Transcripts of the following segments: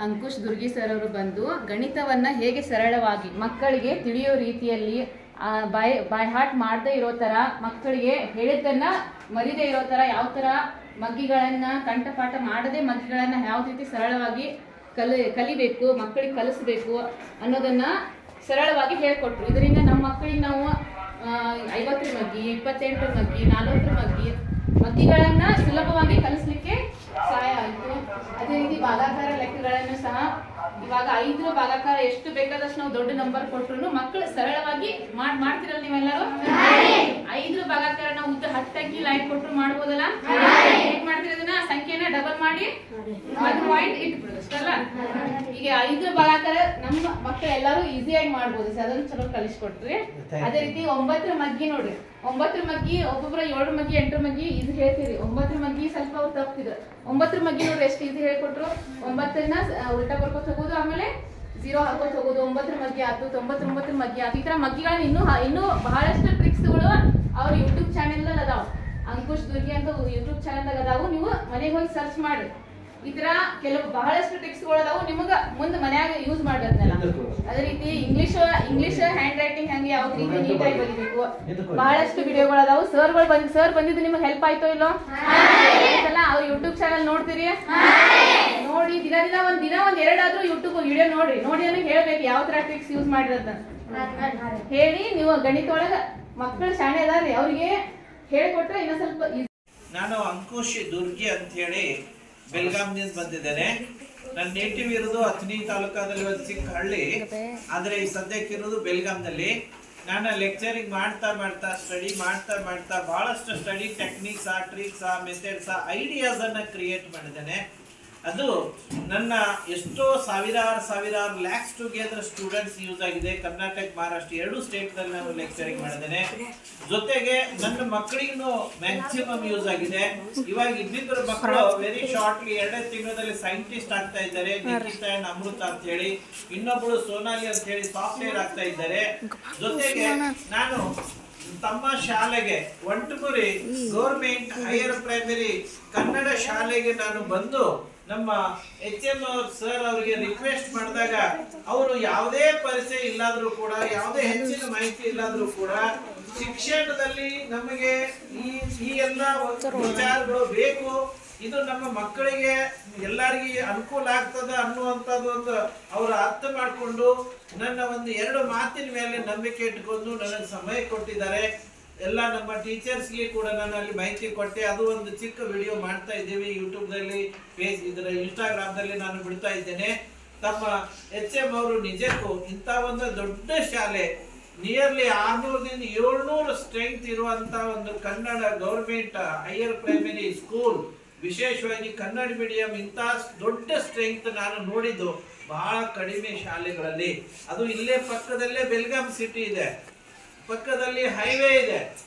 ಅಂಕುಶ್ Durgi sir ಅವರು ಬಂದು ಗಣಿತವನ್ನ ಹೇಗೆ ಸರಳವಾಗಿ ಮಕ್ಕಳಿಗೆ ತಿಳಿಯೋ ರೀತಿಯಲ್ಲಿ ಬೈ ಹಾರ್ಟ್ ಮಾಡದೇ ಇರೋ ತರ, ಮಕ್ಕಳಿಗೆ ಹೇಳಿದ್ದನ್ನ ಮರಿದೇ ಇರೋ ತರ, ಯಾವ ತರ ಮಗ್ಗಿಗಳನ್ನ ಕಂಠಪಾಠ ಮಾಡದೆ ಮಗ್ಗಿಗಳನ್ನ ಯಾವ ರೀತಿ ಸರಳವಾಗಿ ಕಲಿಬೇಕು, ಮಕ್ಕಳಿಗೆ ಕಲಿಸಬೇಕು ಅನ್ನೋದನ್ನ ಸರಳವಾಗಿ ಹೇಳ್ಕೊಟ್ರು. ಇದರಿಂದ ನಮ್ಮ ಮಕ್ಕಳಿಗೆ ನಾವು 50 ಮಗ್ಗಿ, 28 ಮಗ್ಗಿ, 40 ಮಗ್ಗಿಗಳನ್ನ ಸುಲಭವಾಗಿ ಕಲಿಸ್ಲಿಕ್ಕೆ ಸಹಾಯ ಆಯಿತು. ಅದೇ ರೀತಿ ಭಾಗಾಕಾರ ಲೆಕ್ಕಗಳನ್ನು ಸಹ ಇವಾಗ 5 ಭಾಗಾಕಾರ ಎಷ್ಟು ಬೇಕಾದಷ್ಟು ನಾವು ದೊಡ್ಡ ನಂಬರ್ ಕೊಟ್ರು ಮಕ್ಕಳು ಸರಳವಾಗಿ ಮಾಡ್ತಿರಲ್ಲ ನೀವೆಲ್ಲರೂ. 5 ಭಾಗಾಕಾರ ನಾವು ಉದ್ದ 10 ಅಂಕಿ ಲೈನ್ ಕೊಟ್ರು ಮಾಡ್ಬೋದಲ್ಲ? ಹೇಗ್ ಮಾಡ್ತೀರಿ ಅದನ್ನ? ಸಂಖ್ಯೆನ ಡಬಲ್ ಮಾಡಿ 1 ಪಾಯಿಂಟ್ ಇಟ್ಬಿಡೋದು ಅಷ್ಟಲ್ಲ. ಈಗ 5 ಭಾಗಾಕಾರ ನಮ್ಮ ಮಕ್ಕಳು ಎಲ್ಲರೂ ಈಸಿಯಾಗಿ ಮಾಡ್ಬೋದು, ಅದನ್ನು ಚಲೋ ಕಲಿಸ್ಕೊಟ್ರಿ. ಅದೇ ರೀತಿ 9 ಮಗ್ಗಿ ನೋಡ್ರಿ, 9 ಮಗ್ಗಿ ಒಬ್ಬೊಬ್ಬರ 7 ಮಗ್ಗಿ 8 ಮಗ್ಗಿ ಇದು ಹೇಳ್ತೀರಿ. 9 ಮಗ್ಗಿ ಸ್ವಲ್ಪ ಅವ್ರು ತಪ್ಪಿದ್ರು. 9 ಮಗ್ಗಿ ನೋಡ್ರಿ ಎಷ್ಟು ಇದು ಹೇಳ್ಕೊಟ್ರು. 9ನ್ನ ಉಲ್ಟಾ ಬರ್ಕೋತ ಹೋಗೋದು, ಆಮೇಲೆ 0 ಹಾಕೋತ ಹೋಗೋದು. 9 ಮಗ್ಗಿ ಆಯ್ತು, 99 ಮಗ್ಗಿ ಆಯ್ತು. ಈ ತರ ಮಗ್ಗಿಗಳನ್ನ ಇನ್ನೂ ಬಹಳಷ್ಟು ಟ್ರಿಕ್ಸ್ಗಳು ಅವ್ರ ಯೂಟ್ಯೂಬ್ ಚಾನೆಲ್ ಅದಾವ. ಅಂಕುಶ್ ದುರ್ಗಿ ಅಂತ ಯೂಟ್ಯೂಬ್ ಚಾನೆಲ್ ಅದಾವು, ನೀವು ಮನೆಗೆ ಹೋಗಿ ಸರ್ಚ್ ಮಾಡಿ. ಈ ತರ ಕೆಲವು ಬಹಳಷ್ಟು ಟ್ರಿಕ್ಸ್ಗಳು ಅದಾವು, ನಿಮಗ ಮುಂದೆ ಮನ್ಯಾಗ ಯೂಸ್ ಮಾಡೋದ್ನೆಲ್ಲ. ಅದೇ ರೀತಿ ಇಂಗ್ಲಿಷ್ ಹ್ಯಾಂಡ್ ರೈಟಿಂಗ್ ಹಂಗೆ ಯಾವ ರೀತಿ ನೀಟಾಗಿ ಬರೀಬೇಕು, ಬಹಳಷ್ಟು ವಿಡಿಯೋಗಳು ಅದಾವು. ಸರ್ ಬಂದಿದ್ದು ನಿಮ್ಗೆ ಹೆಲ್ಪ್ ಆಯ್ತೋ ಇಲ್ಲೋ? ಅವ್ರ ಯೂಟ್ಯೂಬ್ ಚಾನಲ್ ನೋಡ್ತೀರಿ? ನೋಡಿ ದಿನ ಒಂದ್ 2 ಆದ್ರೂ ಯೂಟ್ಯೂಬ್ ವಿಡಿಯೋ ನೋಡಿ ನನಗೆ ಹೇಳ್ಬೇಕು ಯಾವ ತರ ಟ್ರಿಕ್ಸ್ ಯೂಸ್ ಮಾಡಿರೋದ ಹೇಳಿ. ನೀವು ಗಣಿತ ಒಳಗ ಮಕ್ಕಳು ಶಾಣೆ ಅದಾರ್ರಿ, ಅವ್ರಿಗೆ ಹೇಳ್ಕೊಟ್ರೆ ಇನ್ನ ಸ್ವಲ್ಪ. ನಾನು ಅಂಕುಶ್ ದುರ್ಗಿ ಅಂತ ಹೇಳಿ ಬೆಳಗಾಂನಿಂದ ಬಂದಿದ್ದೇನೆ. ನನ್ನ ನೇಟಿವ್ ಇರೋದು ಅಥಣಿ ತಾಲೂಕಾದಲ್ಲಿ ಒಂದು ಚಿಕ್ಕ ಹಳ್ಳಿ, ಆದ್ರೆ ಈ ಸದ್ಯಕ್ಕೆ ಇರೋದು ಬೆಳಗಾಂನಲ್ಲಿ. ನಾನು ಲೆಕ್ಚರಿಂಗ್ ಮಾಡ್ತಾ ಸ್ಟಡಿ ಮಾಡ್ತಾ ಬಹಳಷ್ಟು study techniques, tricks, methods, ideas ಅನ್ನ ಕ್ರಿಯೇಟ್ ಮಾಡಿದ್ದೇನೆ. ಅದು ನನ್ನ ಎಷ್ಟೋ ಸಾವಿರಾರು ಲ್ಯಾಕ್ಸ್ ಟುಗೆದರ್ ಸ್ಟೂಡೆಂಟ್ಸ್ ಯೂಸ್ ಆಗಿದೆ. ಕರ್ನಾಟಕ, ಮಹಾರಾಷ್ಟ್ರ 2 ಸ್ಟೇಟ್ನಲ್ಲಿ ನಾನು ಲೆಕ್ಚರಿಂಗ್ ಮಾಡಿದ್ದೇನೆ. ಜೊತೆಗೆ ನನ್ನ ಮಕ್ಕಳಿಗೂ ಮ್ಯಾಕ್ಸಿಮಮ್ ಯೂಸ್ ಆಗಿದೆ. ಇವಾಗ ಇಬ್ಬಿಬ್ಬರು ಮಕ್ಕಳು ವೆರಿ ಶಾರ್ಟ್ಲಿ 2 ತಿಂಗಳಲ್ಲಿ ಸೈಂಟಿಸ್ಟ್ ಆಗ್ತಾ ಇದ್ದಾರೆ. ನಿಖಿತಾ ಅಂಡ್ ಅಮೃತ ಅಂತ ಹೇಳಿ, ಇನ್ನೊಬ್ಬಳು ಸೋನಾಲಿ ಅಂತ ಹೇಳಿ ಸಾಫ್ಟ್ವೇರ್ ಆಗ್ತಾ ಇದ್ದಾರೆ. ಜೊತೆಗೆ ನಾನು ತಮ್ಮ ಶಾಲೆಗೆ ಒಂಟುಗುರಿ ಗೌರ್ಮೆಂಟ್ ಹೈಯರ್ ಪ್ರೈಮರಿ ಕನ್ನಡ ಶಾಲೆಗೆ ನಾನು ಬಂದು ನಮ್ಮ HM ಸರ್ ಅವರಿಗೆ ರಿಕ್ವೆಸ್ಟ್ ಮಾಡಿದಾಗ ಅವರು ಯಾವುದೇ ಪರಿಚಯ ಇಲ್ಲಾದ್ರೂ ಕೂಡ, ಯಾವುದೇ ಹೆಚ್ಚಿನ ಮಾಹಿತಿ ಇಲ್ಲಾದ್ರೂ ಕೂಡ, ಶಿಕ್ಷಣದಲ್ಲಿ ನಮಗೆ ಈ ಎಲ್ಲ ವಿಚಾರಗಳು ಬೇಕು, ಇದು ನಮ್ಮ ಮಕ್ಕಳಿಗೆ ಎಲ್ಲರಿಗೂ ಅನುಕೂಲ ಆಗ್ತದ ಅನ್ನುವಂಥದ್ದು ಒಂದು ಅವರು ಅರ್ಥ ಮಾಡಿಕೊಂಡು ನನ್ನ ಒಂದು 2 ಮಾತಿನ ಮೇಲೆ ನಂಬಿಕೆ ಇಟ್ಕೊಂಡು ನನಗೆ ಸಮಯ ಕೊಟ್ಟಿದ್ದಾರೆ. ಎಲ್ಲ ನಮ್ಮ ಟೀಚರ್ಸ್ಗೆ ಕೂಡ ನಾನು ಅಲ್ಲಿ ಮಾಹಿತಿ ಕೊಟ್ಟೆ. ಅದು ಒಂದು ಚಿಕ್ಕ ವಿಡಿಯೋ ಮಾಡ್ತಾ ಇದ್ದೀವಿ ಯೂಟ್ಯೂಬ್ದಲ್ಲಿ, ಇನ್ಸ್ಟಾಗ್ರಾಮ್ದಲ್ಲಿ ನಾನು ಬಿಡ್ತಾ ಇದ್ದೇನೆ. ತಮ್ಮ HM ಅವರು ನಿಜಕ್ಕೂ ಇಂಥ ಒಂದು ದೊಡ್ಡ ಶಾಲೆ, ನಿಯರ್ಲಿ 600ದಿಂದ 700 ಸ್ಟ್ರೆಂತ್ ಇರುವಂತ ಒಂದು Kannada government higher primary school, ವಿಶೇಷವಾಗಿ ಕನ್ನಡ ಮೀಡಿಯಂ, ಇಂಥ ದೊಡ್ಡ ಸ್ಟ್ರೆಂತ್ ನಾನು ನೋಡಿದ್ದು ಬಹಳ ಕಡಿಮೆ ಶಾಲೆಗಳಲ್ಲಿ. ಅದು ಇಲ್ಲೇ ಪಕ್ಕದಲ್ಲೇ ಬೆಳಗಾಂ ಸಿಟಿ ಇದೆ, ಪಕ್ಕದಲ್ಲಿ ಹೈವೇ ಇದೆ.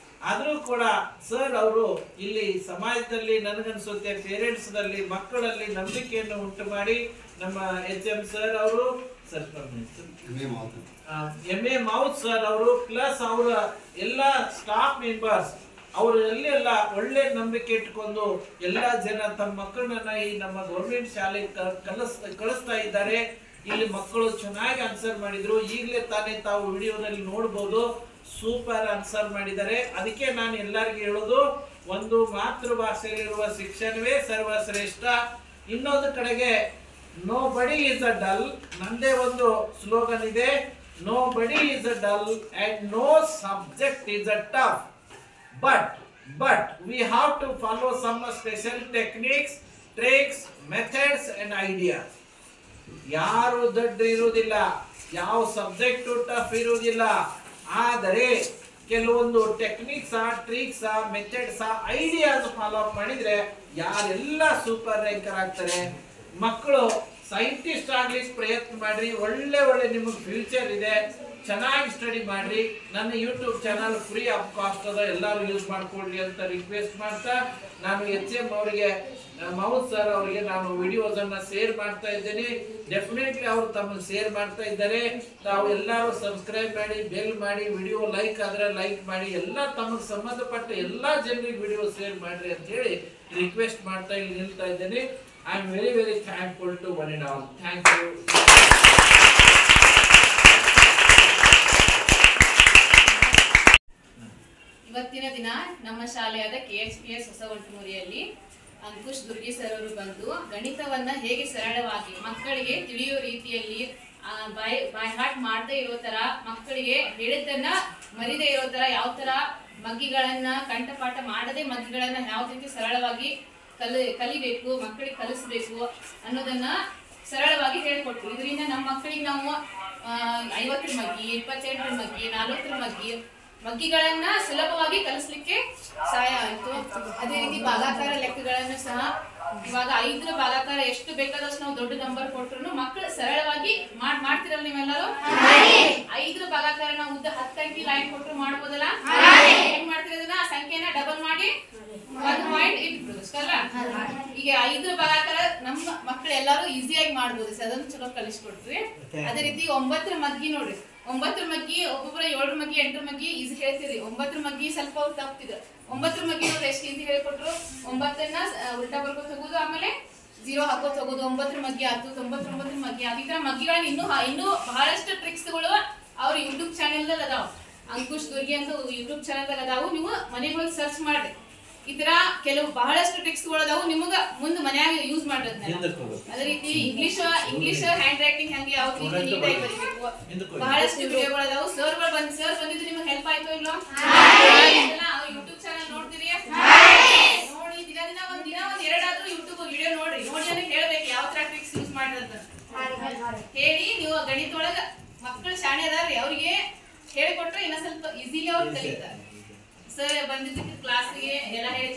ಆದ್ರೂ ಕೂಡ ಸರ್ ಅವರು ಇಲ್ಲಿ ಸಮಾಜದಲ್ಲಿ ನನಗನ್ಸುತ್ತೆ ಪೇರೆಂಟ್ಸ್ ನಲ್ಲಿ, ಮಕ್ಕಳಲ್ಲಿ ನಂಬಿಕೆಯನ್ನು ಉಂಟು ಮಾಡಿ ನಮ್ಮ HM ಸರ್ ಅವರು, MA ಮೌತ್ ಸರ್ ಅವರು, ಪ್ಲಸ್ ಅವರ ಎಲ್ಲ ಸ್ಟಾಫ್ ಮೆಂಬರ್ಸ್ ಅವರು ಎಲ್ಲ ಒಳ್ಳೆ ನಂಬಿಕೆ ಇಟ್ಕೊಂಡು ಎಲ್ಲಾ ಜನ ತಮ್ಮ ಮಕ್ಕಳನ್ನ ಈ ನಮ್ಮ ಗೌರ್ಮೆಂಟ್ ಶಾಲೆಗೆ ಕಳಿಸ್ತಾ ಇದ್ದಾರೆ. ಇಲ್ಲಿ ಮಕ್ಕಳು ಚೆನ್ನಾಗಿ ಆನ್ಸರ್ ಮಾಡಿದ್ರು. ಈಗಲೇ ತಾನೇ ತಾವು ವಿಡಿಯೋದಲ್ಲಿ ನೋಡ್ಬೋದು, ಸೂಪರ್ ಆನ್ಸರ್ ಮಾಡಿದ್ದಾರೆ. ಅದಕ್ಕೆ ನಾನು ಎಲ್ಲರಿಗೂ ಹೇಳೋದು, ಒಂದು ಮಾತೃಭಾಷೆಯಲ್ಲಿರುವ ಶಿಕ್ಷಣವೇ ಸರ್ವಶ್ರೇಷ್ಠ. ಇನ್ನೊಂದು ಕಡೆಗೆ ನೋ ಬಡಿ ಇಸ್ ಅ ಡಲ್, ನಂದೇ ಒಂದು ಸ್ಲೋಗನ್ ಇದೆ, nobody is a dull and no subject is a tough, but we have to follow some special techniques, tricks, methods and ideas. ಯಾರು ದೊಡ್ಡ ಇರುವುದಿಲ್ಲ, ಯಾವ ಸಬ್ಜೆಕ್ಟ್ ಟಫ್ ಇರುವುದಿಲ್ಲ, ಆದರೆ ಕೆಲವೊಂದು techniques, tricks, methods, ideas follow up ಮಾಡಿದ್ರೆ ಯಾರೆಲ್ಲ super ranker ಆಗ್ತಾರೆ. ಮಕ್ಕಳು ಸೈಂಟಿಸ್ಟ್ ಆಗ್ಲಿಕ್ಕೆ ಪ್ರಯತ್ನ ಮಾಡ್ರಿ, ಒಳ್ಳೆ ನಿಮಗೆ ಫ್ಯೂಚರ್ ಇದೆ. ಚೆನ್ನಾಗಿ ಸ್ಟಡಿ ಮಾಡ್ರಿ. ನನ್ನ YouTube channel free of cost ಅದ, ಎಲ್ಲರೂ ಯೂಸ್ ಮಾಡ್ಕೊಳ್ರಿ ಅಂತ ರಿಕ್ವೆಸ್ಟ್ ಮಾಡ್ತಾ, ನಾನು HM ಅವರಿಗೆ, ಮೌತ್ ಸರ್ ಅವರಿಗೆ ನಾನು ವಿಡಿಯೋಸ್ ಅನ್ನ ಶೇರ್ ಮಾಡ್ತಾ ಇದ್ದೇನೆ. ಡೆಫಿನೆಟ್ಲಿ ಅವರು ತಮ್ಮ ಶೇರ್ ಮಾಡ್ತಾ ಇದ್ದಾರೆ. ತಾವು ಎಲ್ಲರೂ ಸಬ್ಸ್ಕ್ರೈಬ್ ಮಾಡಿ, ಬೆಲ್ ಮಾಡಿ, ವಿಡಿಯೋ ಲೈಕ್ ಆದ್ರೆ ಲೈಕ್ ಮಾಡಿ, ಎಲ್ಲ ತಮಗೆ ಸಂಬಂಧಪಟ್ಟ ಎಲ್ಲಾ ಜನರಿಗೆ ವಿಡಿಯೋ ಶೇರ್ ಮಾಡ್ರಿ ಅಂತ ಹೇಳಿ ರಿಕ್ವೆಸ್ಟ್ ಮಾಡ್ತಾ ಇಲ್ಲಿ ನಿಲ್ತಾ ಇದ್ದೇನೆ. I am very, very thankful to one and all. Thank you. ಇವತ್ತಿನ ದಿನ ನಮ್ಮ ಶಾಲೆಯಾದ KHPS ಹೊಸವಂಟಮೂರಿಯಲ್ಲಿ ಅಂಕುಶ್ ದುರ್ಗಿ ಸರ್ ಅವರು ಬಂದು ಗಣಿತವನ್ನ ಹೇಗೆ ಸರಳವಾಗಿ ಮಕ್ಕಳಿಗೆ ತಿಳಿಯೋ ರೀತಿಯಲ್ಲಿ ಬೈ ಹಾರ್ಟ್ ಮಾಡದೇ ಇರೋ ತರ, ಮಕ್ಕಳಿಗೆ ಹೇಳಿದ್ದನ್ನ ಮರಿದೇ ಇರೋ ತರ, ಯಾವ ತರ ಮಗ್ಗಿಗಳನ್ನ ಕಂಠಪಾಠ ಮಾಡದೆ ಮಗ್ಗಿಗಳನ್ನ ಯಾವ ರೀತಿ ಸರಳವಾಗಿ ಕಲಿಬೇಕು, ಮಕ್ಕಳಿಗೆ ಕಲಿಸ್ಬೇಕು ಅನ್ನೋದನ್ನ ಸರಳವಾಗಿ ಹೇಳಿಕೊಟ್ರು. ಇದರಿಂದ ನಮ್ಮ ಮಕ್ಕಳಿಗೆ ನಾವು 50 ಮಗ್ಗಿ, 28 ಮಗ್ಗಿ, 40 ಮಗ್ಗಿಗಳನ್ನ ಸುಲಭವಾಗಿ ಕಲಿಸ್ಲಿಕ್ಕೆ ಸಹಾಯ ಆಯಿತು. ಅದೇ ರೀತಿ ಭಾಗಾಕಾರ ಲೆಕ್ಕಗಳನ್ನು ಸಹ ಇವಾಗ 5ರ ಭಾಗಾಕಾರ ಎಷ್ಟು ಬೇಕಾದಷ್ಟು ನಾವು ದೊಡ್ಡ ನಂಬರ್ ಕೊಟ್ರು ಮಕ್ಕಳು ಸರಳವಾಗಿ ಮಾಡ್ತಿರಲ್ಲ ನೀವೆಲ್ಲರೂ. 5ರ ಭಾಗಾಕಾರ ನಾವು ಉದ್ದ 10 ಅಂಕಿ ಲೈನ್ ಕೊಟ್ಟರು ಮಾಡ್ಬೋದಲ್ಲ? ಹೆಂಗ್ ಮಾಡ್ತಿರೋದನ್ನ ಆ ಸಂಖ್ಯೆನ ಡಬಲ್ ಮಾಡಿ 1 ಪಾಯಿಂಟ್ ಇಟ್ಬಿಡುದು ಅಲ್ಲ. ಈಗ 5ರ ಭಾಗಾಕಾರ ನಮ್ಮ ಮಕ್ಕಳು ಎಲ್ಲರೂ ಈಸಿಯಾಗಿ ಮಾಡ್ಬೋದು, ಅದನ್ನು ಚಲೋ ಕಲಿಸ್ಕೊಡ್ತೀವಿ. ಅದೇ ರೀತಿ 9ರ ಮಗ್ಗಿ ನೋಡ್ರಿ, 9ರ ಮಗ್ಗಿ ಒಬ್ಬೊಬ್ಬರ 7ರ ಮಗ್ಗಿ 8ರ ಮಗ್ಗಿ ಈಸಿ ಹೇಳ್ತೀರಿ. 9ರ ಮಗ್ಗಿ ಸ್ವಲ್ಪ ಅವ್ರು ತಪ್ಪಿದ್ರು. 9ರ ಮಗ್ಗಿ ನೋಡ್ರಿ ಎಷ್ಟು ಈಸಿ ಹೇಳ್ಕೊಟ್ರು. 9ನ್ನ ಉಲ್ಟಾ ಬರ್ಕೋತ ಹೋಗೋದು, ಆಮೇಲೆ 0 ಹಾಕೋತ ಹೋಗೋದು. 9ರ ಮಗ್ಗಿ ಆಯ್ತು, 99ರ ಮಗ್ಗಿ ಆಯ್ತು. ಈ ತರ ಮಗ್ಗಿಗಳನ್ನ ಇನ್ನೂ ಬಹಳಷ್ಟು ಟ್ರಿಕ್ಸ್ಗಳು ಅವ್ರ ಯೂಟ್ಯೂಬ್ ಚಾನೆಲ್ದಾಗ ಅದಾವ. ಅಂಕುಶ್ ದುರ್ಗಿ ಅಂತ ಯೂಟ್ಯೂಬ್ ಚಾನೆಲ್ದಾಗ ಅದಾವು. ನೀವು ಮನೆಗೆ ಹೋಗಿ ಸರ್ಚ್ ಮಾಡ್ರಿ. ಈ ತರ ಕೆಲವು ಬಹಳಷ್ಟು ಟ್ರಿಕ್ಸ್ಗಳು ಅದಾವು, ನಿಮಗ ಮುಂದೆ ಮನ್ಯಾಗ ಯೂಸ್ ಮಾಡೋದ್ನ. ಅದೇ ರೀತಿ ಇಂಗ್ಲಿಷ್ ಹ್ಯಾಂಡ್ ರೈಟಿಂಗ್ ಹಂಗೆ ಯಾವ ರೀತಿ ನೀಟಾಗಿ ಬರೀಬೇಕು, ಬಹಳಷ್ಟು ವಿಡಿಯೋಗಳು ಅದಾವು. ಸರ್ ಬಂದಿದ್ದು ನಿಮಗೆ ಹೆಲ್ಪ್ ಆಯ್ತು ಇಲ್ವಾ? ಯೂಟ್ಯೂಬ್ ಚಾನಲ್ ನೋಡ್ತೀರಿ? ನೋಡಿ ದಿನ ಒಂದ್ 2 ಯೂಟ್ಯೂಬ್ ವಿಡಿಯೋ ನೋಡಿ ಹೇಳ್ಬೇಕು ಯಾವ ತರ ಟ್ರಿಕ್ಸ್ ಯೂಸ್ ಮಾಡ್ರಂತ ಹೇಳಿ. ನೀವು ಗಣಿತೊಳಗ ಮಕ್ಕಳು ಶಾಣೆ ಅದಾರ್ರಿ, ಅವ್ರಿಗೆ ಹೇಳಿಕೊಟ್ರೆ ಇನ್ನ ಸ್ವಲ್ಪ ಈಸಿಲಿ ಅವ್ರು ಕಲಿತಾರೆ. ಸರ್ ಬಂದಿದ್ದಕ್ಕೆ ಕ್ಲಾಸ್ಗೆ ಎಲ್ಲ ಹೇಳಿ